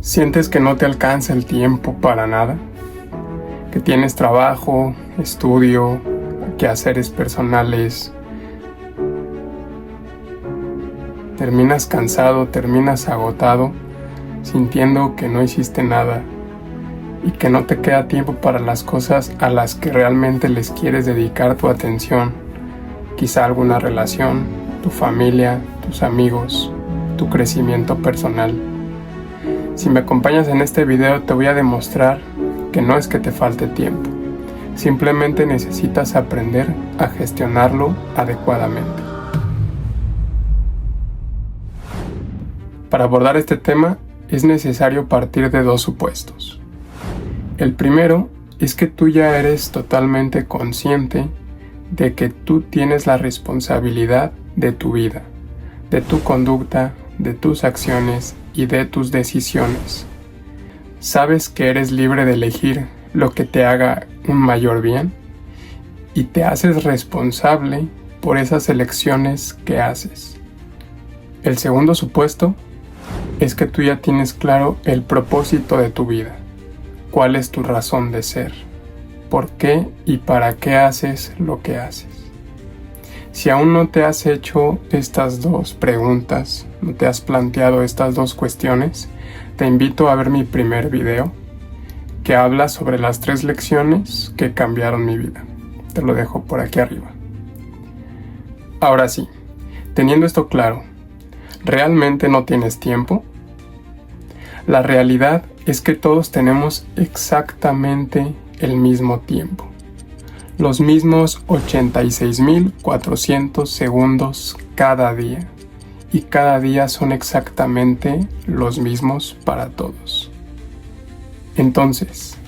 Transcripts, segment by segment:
¿Sientes que no te alcanza el tiempo para nada? ¿Que tienes trabajo, estudio, quehaceres personales? Terminas cansado, terminas agotado, sintiendo que no hiciste nada y que no te queda tiempo para las cosas a las que realmente les quieres dedicar tu atención. Quizá alguna relación, tu familia, tus amigos, tu crecimiento personal. Si me acompañas en este video te voy a demostrar que no es que te falte tiempo, simplemente necesitas aprender a gestionarlo adecuadamente. Para abordar este tema es necesario partir de dos supuestos. El primero es que tú ya eres totalmente consciente de que tú tienes la responsabilidad de tu vida, de tu conducta, de tus acciones y de tus decisiones. Sabes que eres libre de elegir lo que te haga un mayor bien y te haces responsable por esas elecciones que haces. El segundo supuesto es que tú ya tienes claro el propósito de tu vida. ¿Cuál es tu razón de ser? ¿Por qué y para qué haces lo que haces? Si aún no te has hecho estas dos preguntas, no te has planteado estas dos cuestiones, te invito a ver mi primer video que habla sobre las 3 lecciones que cambiaron mi vida. Te lo dejo por aquí arriba. Ahora sí, teniendo esto claro, ¿realmente no tienes tiempo? La realidad es que todos tenemos exactamente el mismo tiempo. Los mismos 86.400 segundos cada día. Y cada día son exactamente los mismos para todos. Entonces,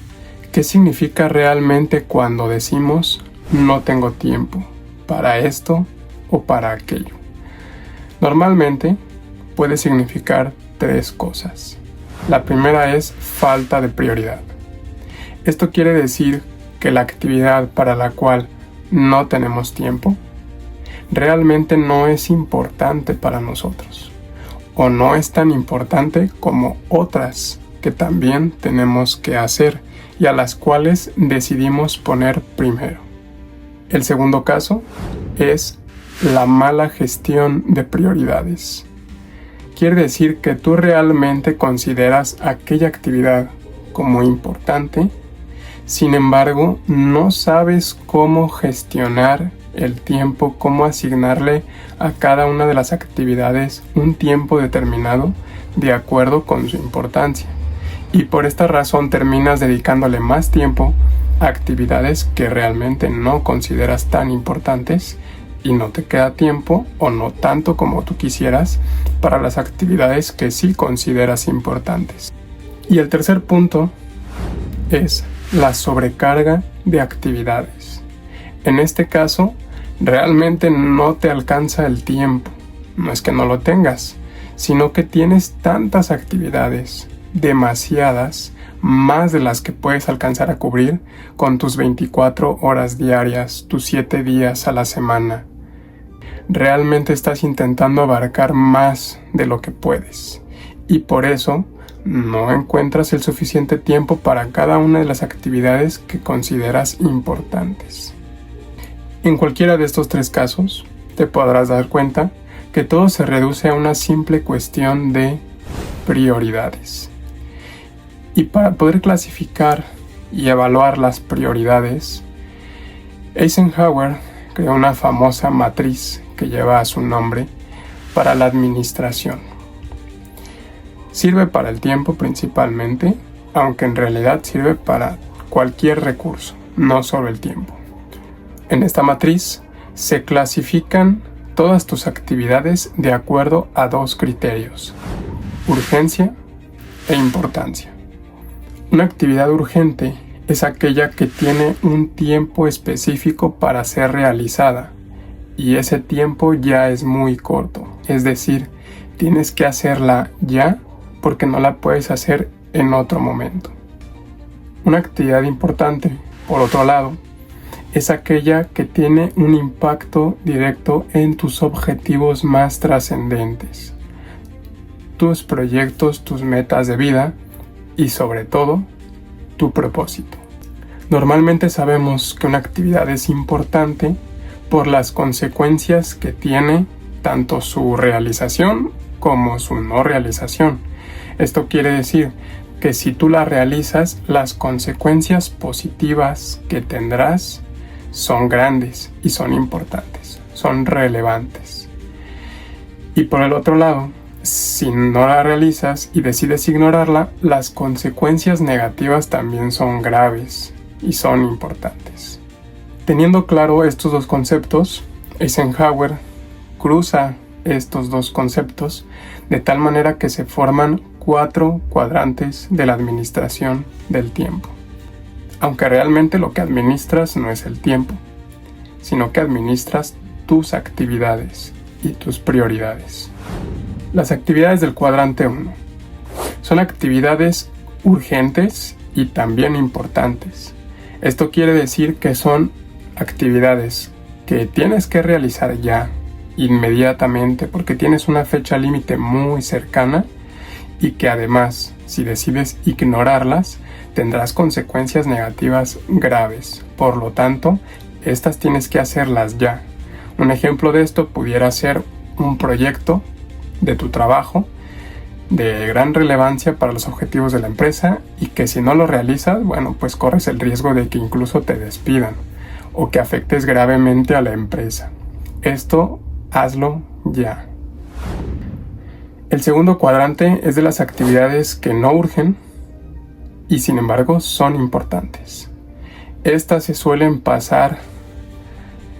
¿qué significa realmente cuando decimos no tengo tiempo para esto o para aquello? Normalmente puede significar 3 cosas. La primera es falta de prioridad. Esto quiere decir que la actividad para la cual no tenemos tiempo realmente no es importante para nosotros, o no es tan importante como otras que también tenemos que hacer y a las cuales decidimos poner primero. El segundo caso es la mala gestión de prioridades. Quiere decir que tú realmente consideras aquella actividad como importante, sin embargo, no sabes cómo gestionar el tiempo, cómo asignarle a cada una de las actividades un tiempo determinado de acuerdo con su importancia. Y por esta razón terminas dedicándole más tiempo a actividades que realmente no consideras tan importantes y no te queda tiempo o no tanto como tú quisieras para las actividades que sí consideras importantes. Y el tercer punto es la sobrecarga de actividades. En este caso, realmente no te alcanza el tiempo. No es que no lo tengas, sino que tienes tantas actividades, demasiadas, más de las que puedes alcanzar a cubrir con tus 24 horas diarias, tus 7 días a la semana. Realmente estás intentando abarcar más de lo que puedes y por eso no encuentras el suficiente tiempo para cada una de las actividades que consideras importantes. En cualquiera de estos 3 casos, te podrás dar cuenta que todo se reduce a una simple cuestión de prioridades. Y para poder clasificar y evaluar las prioridades, Eisenhower creó una famosa matriz que lleva su nombre para la administración. Sirve para el tiempo principalmente, aunque en realidad sirve para cualquier recurso, no solo el tiempo. En esta matriz se clasifican todas tus actividades de acuerdo a 2 criterios: urgencia e importancia. Una actividad urgente es aquella que tiene un tiempo específico para ser realizada y ese tiempo ya es muy corto, es decir, tienes que hacerla ya porque no la puedes hacer en otro momento. Una actividad importante, por otro lado, es aquella que tiene un impacto directo en tus objetivos más trascendentes. tus proyectos, tus metas de vida y sobre todo, tu propósito. Normalmente sabemos que una actividad es importante por las consecuencias que tiene tanto su realización como su no realización. Esto quiere decir que si tú la realizas, las consecuencias positivas que tendrás son grandes y son importantes, son relevantes. Y por el otro lado, si no la realizas y decides ignorarla, las consecuencias negativas también son graves y son importantes. Teniendo claro estos dos conceptos, Eisenhower cruza estos dos conceptos de tal manera que se forman 4 cuadrantes de la administración del tiempo. Aunque realmente lo que administras no es el tiempo, sino que administras tus actividades y tus prioridades. Las actividades del cuadrante 1 son actividades urgentes y también importantes. Esto quiere decir que son actividades que tienes que realizar ya, inmediatamente, porque tienes una fecha límite muy cercana y que además, si decides ignorarlas, tendrás consecuencias negativas graves. Por lo tanto, estas tienes que hacerlas ya. Un ejemplo de esto pudiera ser un proyecto de tu trabajo de gran relevancia para los objetivos de la empresa y que si no lo realizas, pues corres el riesgo de que incluso te despidan o que afectes gravemente a la empresa. Esto hazlo ya. El segundo cuadrante es de las actividades que no urgen y sin embargo son importantes. Estas se suelen pasar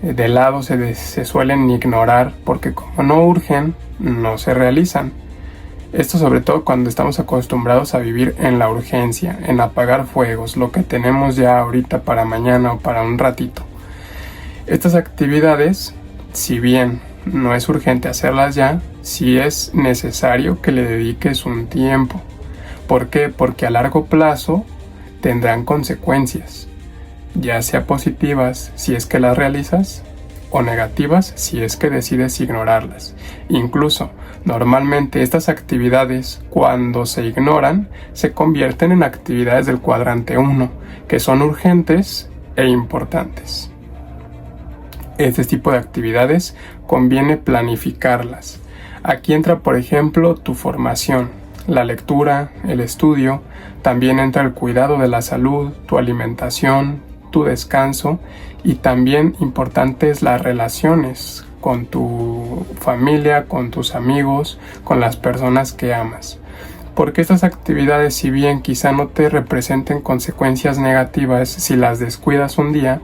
de lado, se suelen ignorar porque como no urgen, no se realizan. Esto sobre todo cuando estamos acostumbrados a vivir en la urgencia, en apagar fuegos, lo que tenemos ya ahorita para mañana o para un ratito. Estas actividades, si bien no es urgente hacerlas ya, sí es necesario que le dediques un tiempo. ¿Por qué? Porque a largo plazo tendrán consecuencias, ya sea positivas si es que las realizas o negativas si es que decides ignorarlas. Incluso, normalmente estas actividades, cuando se ignoran, se convierten en actividades del cuadrante 1, que son urgentes e importantes. Este tipo de actividades conviene planificarlas. Aquí entra, por ejemplo, tu formación, la lectura, el estudio, también entra el cuidado de la salud, tu alimentación, tu descanso y también importantes las relaciones con tu familia, con tus amigos, con las personas que amas. Porque estas actividades, si bien quizá no te representen consecuencias negativas si las descuidas un día,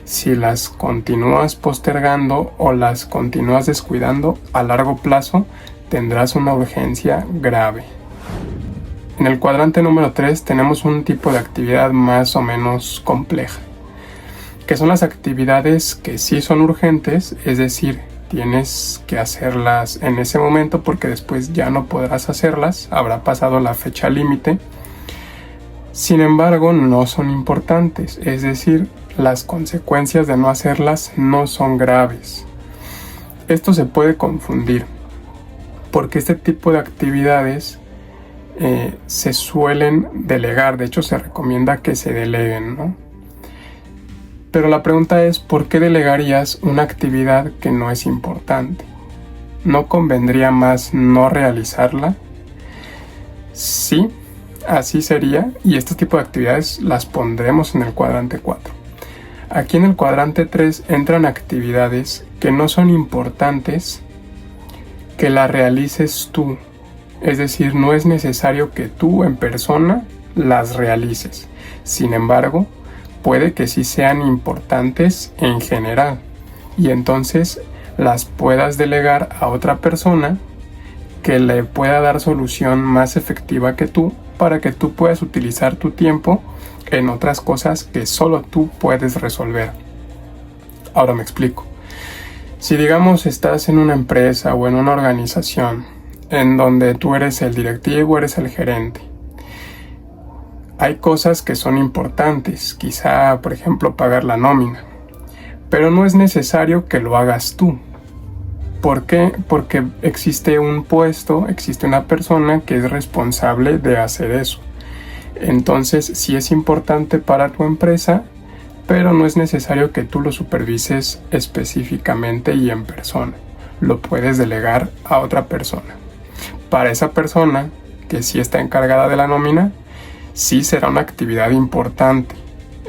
si las continúas postergando o las continúas descuidando, a largo plazo tendrás una urgencia grave. En el cuadrante número 3 tenemos un tipo de actividad más o menos compleja, que son las actividades que sí son urgentes, es decir, tienes que hacerlas en ese momento porque después ya no podrás hacerlas, habrá pasado la fecha límite. Sin embargo, no son importantes, es decir, las consecuencias de no hacerlas no son graves. Esto se puede confundir, porque este tipo de actividades se suelen delegar, de hecho se recomienda que se deleguen, ¿no? Pero la pregunta es, ¿por qué delegarías una actividad que no es importante? ¿No convendría más no realizarla? Sí, así sería, y este tipo de actividades las pondremos en el cuadrante 4. Aquí en el cuadrante 3 entran actividades que no son importantes que las realices tú. Es decir, no es necesario que tú en persona las realices. Sin embargo, puede que sí sean importantes en general y entonces las puedas delegar a otra persona que le pueda dar solución más efectiva que tú para que tú puedas utilizar tu tiempo en otras cosas que solo tú puedes resolver. Ahora me explico. Si digamos estás en una empresa o en una organización en donde tú eres el directivo, eres el gerente, hay cosas que son importantes, quizá por ejemplo pagar la nómina, pero no es necesario que lo hagas tú. ¿Por qué? Porque existe un puesto, existe una persona que es responsable de hacer eso. Entonces, sí es importante para tu empresa, pero no es necesario que tú lo supervises específicamente y en persona. Lo puedes delegar a otra persona. Para esa persona, que sí está encargada de la nómina, sí será una actividad importante.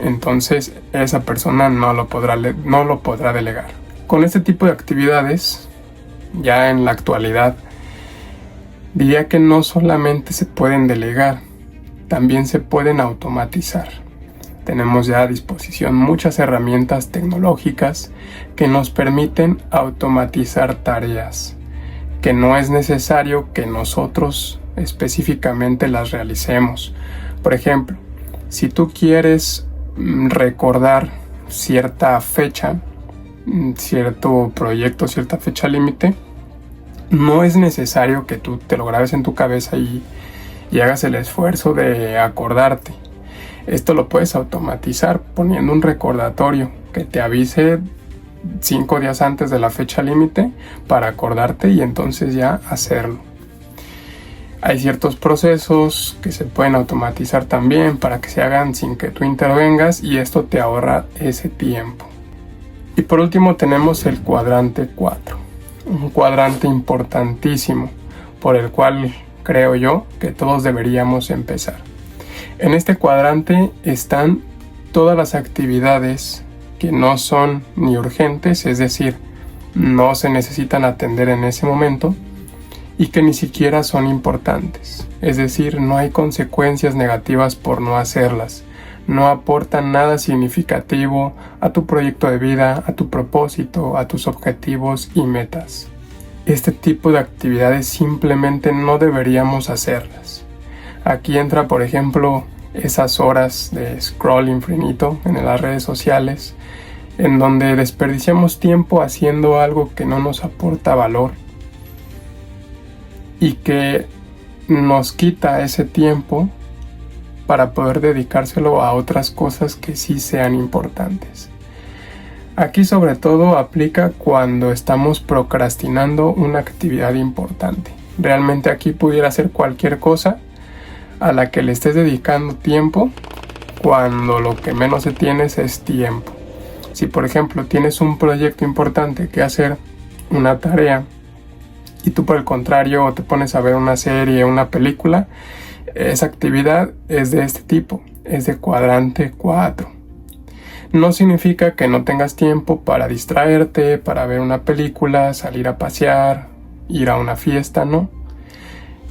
Entonces, esa persona no lo podrá delegar. Con este tipo de actividades, ya en la actualidad, diría que no solamente se pueden delegar, también se pueden automatizar. Tenemos ya a disposición muchas herramientas tecnológicas que nos permiten automatizar tareas, que no es necesario que nosotros específicamente las realicemos. Por ejemplo, si tú quieres recordar cierta fecha, cierto proyecto, cierta fecha límite, no es necesario que tú te lo grabes en tu cabeza y hagas el esfuerzo de acordarte. Esto lo puedes automatizar poniendo un recordatorio que te avise 5 días antes de la fecha límite para acordarte y entonces ya hacerlo. Hay ciertos procesos que se pueden automatizar también para que se hagan sin que tú intervengas y esto te ahorra ese tiempo. Y por último tenemos el cuadrante 4, un cuadrante importantísimo por el cual creo yo que todos deberíamos empezar. En este cuadrante están todas las actividades que no son ni urgentes, es decir, no se necesitan atender en ese momento y que ni siquiera son importantes, es decir, no hay consecuencias negativas por no hacerlas, no aportan nada significativo a tu proyecto de vida, a tu propósito, a tus objetivos y metas. Este tipo de actividades simplemente no deberíamos hacerlas. Aquí entra, por ejemplo, esas horas de scroll infinito en las redes sociales, en donde desperdiciamos tiempo haciendo algo que no nos aporta valor y que nos quita ese tiempo para poder dedicárselo a otras cosas que sí sean importantes. Aquí sobre todo aplica cuando estamos procrastinando una actividad importante. Realmente aquí pudiera ser cualquier cosa a la que le estés dedicando tiempo cuando lo que menos se tienes es tiempo. Si por ejemplo tienes un proyecto importante que hacer, una tarea, y tú por el contrario te pones a ver una serie, una película, esa actividad es de este tipo, es de cuadrante 4. No significa que no tengas tiempo para distraerte, para ver una película, salir a pasear, ir a una fiesta, no.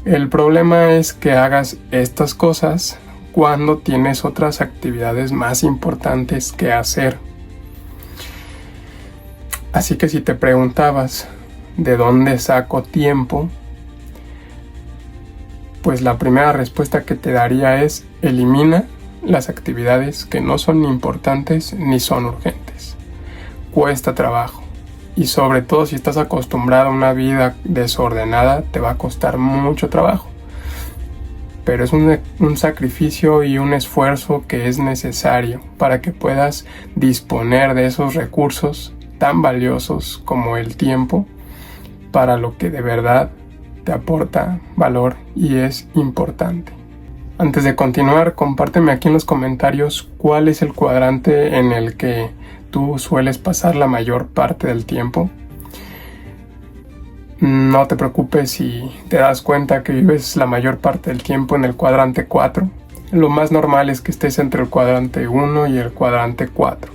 El problema es que hagas estas cosas cuando tienes otras actividades más importantes que hacer. Así que si te preguntabas de dónde saco tiempo, pues la primera respuesta que te daría es: elimina las actividades que no son ni importantes ni son urgentes. Cuesta trabajo. Y sobre todo si estás acostumbrado a una vida desordenada, te va a costar mucho trabajo. Pero es un sacrificio y un esfuerzo que es necesario para que puedas disponer de esos recursos tan valiosos como el tiempo para lo que de verdad te aporta valor y es importante. Antes de continuar, compárteme aquí en los comentarios cuál es el cuadrante en el que tú sueles pasar la mayor parte del tiempo. No te preocupes si te das cuenta que vives la mayor parte del tiempo en el cuadrante 4. Lo más normal es que estés entre el cuadrante 1 y el cuadrante 4,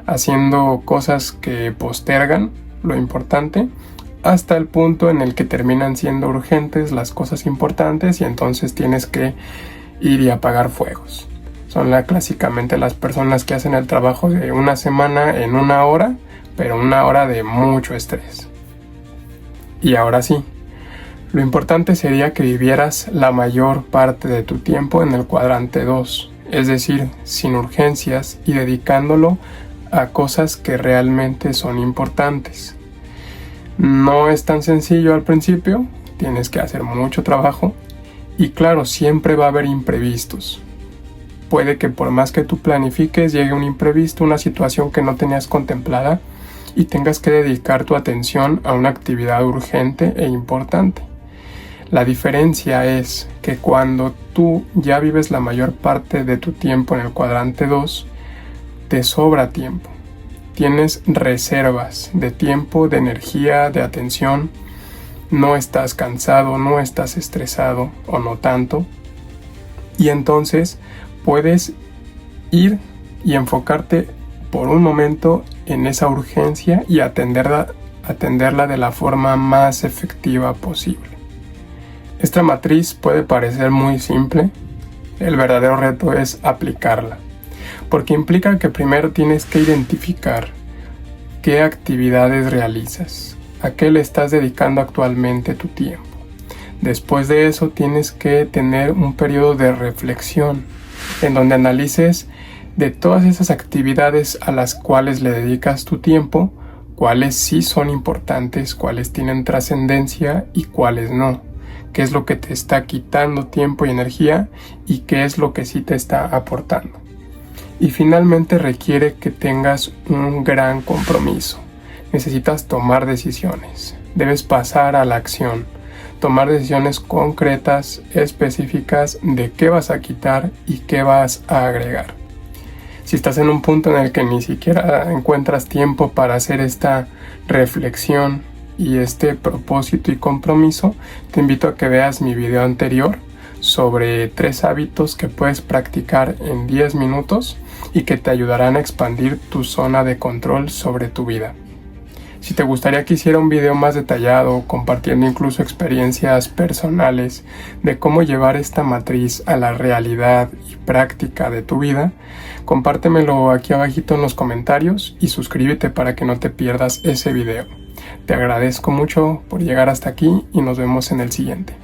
haciendo cosas que postergan lo importante hasta el punto en el que terminan siendo urgentes las cosas importantes y entonces tienes que ir y apagar fuegos. Son clásicamente las personas que hacen el trabajo de una semana en 1 hora, pero 1 hora de mucho estrés. Y ahora sí, lo importante sería que vivieras la mayor parte de tu tiempo en el cuadrante 2, es decir, sin urgencias y dedicándolo a cosas que realmente son importantes. No es tan sencillo al principio, tienes que hacer mucho trabajo y claro, siempre va a haber imprevistos. Puede que por más que tú planifiques llegue un imprevisto, una situación que no tenías contemplada y tengas que dedicar tu atención a una actividad urgente e importante. La diferencia es que cuando tú ya vives la mayor parte de tu tiempo en el cuadrante 2, te sobra tiempo. Tienes reservas de tiempo, de energía, de atención. No estás cansado, no estás estresado o no tanto. Y entonces puedes ir y enfocarte por un momento en esa urgencia y atenderla de la forma más efectiva posible. Esta matriz puede parecer muy simple. El verdadero reto es aplicarla, porque implica que primero tienes que identificar qué actividades realizas, a qué le estás dedicando actualmente tu tiempo. Después de eso tienes que tener un periodo de reflexión en donde analices de todas esas actividades a las cuales le dedicas tu tiempo, cuáles sí son importantes, cuáles tienen trascendencia y cuáles no. Qué es lo que te está quitando tiempo y energía y qué es lo que sí te está aportando. Y finalmente requiere que tengas un gran compromiso. Necesitas tomar decisiones. Debes pasar a la acción. Tomar decisiones concretas, específicas de qué vas a quitar y qué vas a agregar. Si estás en un punto en el que ni siquiera encuentras tiempo para hacer esta reflexión y este propósito y compromiso, te invito a que veas mi video anterior sobre 3 hábitos que puedes practicar en 10 minutos y que te ayudarán a expandir tu zona de control sobre tu vida. Si te gustaría que hiciera un video más detallado, compartiendo incluso experiencias personales de cómo llevar esta matriz a la realidad y práctica de tu vida, compártemelo aquí abajito en los comentarios y suscríbete para que no te pierdas ese video. Te agradezco mucho por llegar hasta aquí y nos vemos en el siguiente.